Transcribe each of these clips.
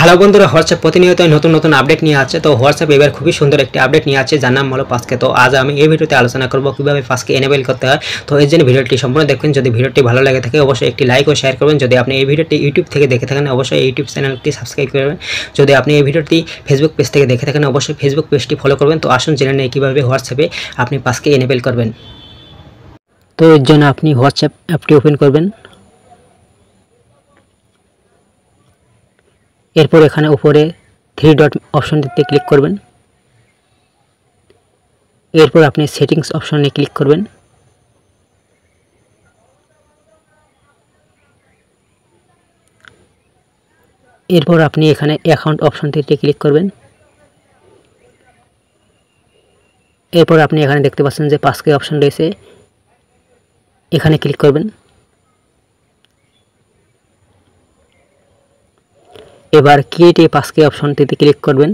Hello বন্ধুরা, WhatsApp প্রতিনিয়ত নতুন নতুন আপডেট নিয়ে আছে। তো হোয়াটসঅ্যাপ এবার খুবই সুন্দর একটি আপডেট নিয়ে আছে, যার নাম হলো পাসকে। তো আজ আমি এই ভিডিওতে আলোচনা করব কিভাবে পাসকে এনেবল করতে হয়। তো এর জন্য ভিডিওটি সম্পূর্ণ দেখবেন। যদি ভিডিওটি ভালো লাগে থাকে অবশ্যই একটি লাইক ও শেয়ার করবেন। যদি আপনি এই ভিডিওটি ইউটিউব থেকে দেখে থাকেন অবশ্যই ইউটিউব চ্যানেলটি সাবস্ক্রাইব করবেন। যদি আপনি এই ভিডিওটি ফেসবুক পেজ থেকে দেখে থাকেন অবশ্যই ফেসবুক পেজটি ফলো করবেন। তো আসুন জেনে নেই কীভাবে হোয়াটসঅ্যাপে আপনি পাসকে এনেবল করবেন। তো এর জন্য আপনি হোয়াটসঅ্যাপ অ্যাপটি ওপেন করবেন। এরপর এখানে উপরে 3 ডট অপশনটিতে ক্লিক করবেন। এরপর আপনি সেটিংস অপশনে ক্লিক করবেন। এরপর আপনি এখানে অ্যাকাউন্ট অপশনটিতে ক্লিক করবেন। এরপর আপনি এখানে দেখতে পাচ্ছেন যে পাসকে অপশন রয়েছে, এখানে ক্লিক করবেন। এবার ক্রিয়েট এ পাসকে অপশনটিতে ক্লিক করবেন।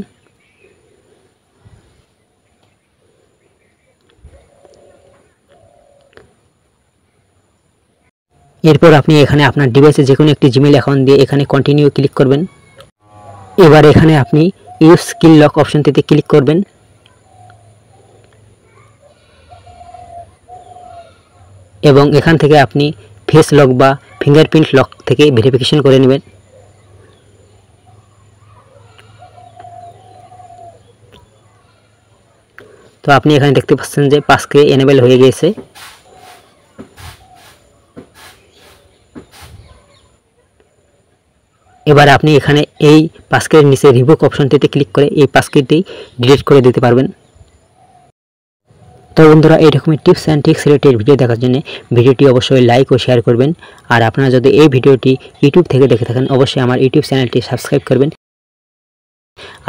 এরপর আপনি এখানে আপনার ডিভাইসে যে কোনো একটি জিমেইল অ্যাকাউন্ট দিয়ে এখানে কন্টিনিউ ক্লিক করবেন। এবার এখানে আপনি ইউজ স্কিল লক অপশনটিতে ক্লিক করবেন। এবং এখান থেকে আপনি ফেস লক বা ফিঙ্গারপ্রিন্ট লক থেকে ভেরিফিকেশন করে নেবেন। তো আপনি এখানে দেখতে পাচ্ছেন যে পাসকে এনেবল হয়ে গিয়েছে। এবার আপনি এখানে এই পাসকের নিচে রিভোক অপশনটিতে ক্লিক করে এই পাসকেটি ডিলিট করে দিতে পারবেন। তো বন্ধুরা, এইরকমই tips and tricks related video দেখার জন্য ভিডিওটি অবশ্যই লাইক ও শেয়ার করবেন। আর আপনারা যদি এই ভিডিওটি ইউটিউব থেকে দেখে থাকেন অবশ্যই আমার ইউটিউব চ্যানেলটি সাবস্ক্রাইব করবেন।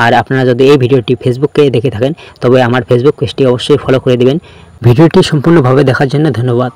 আর আপনারা যদি এই ভিডিওটি ফেসবুকে দেখে থাকেন তবে আমার ফেসবুক পেজটি অবশ্যই ফলো করে দেবেন। ভিডিওটি সম্পূর্ণভাবে দেখার জন্য ধন্যবাদ।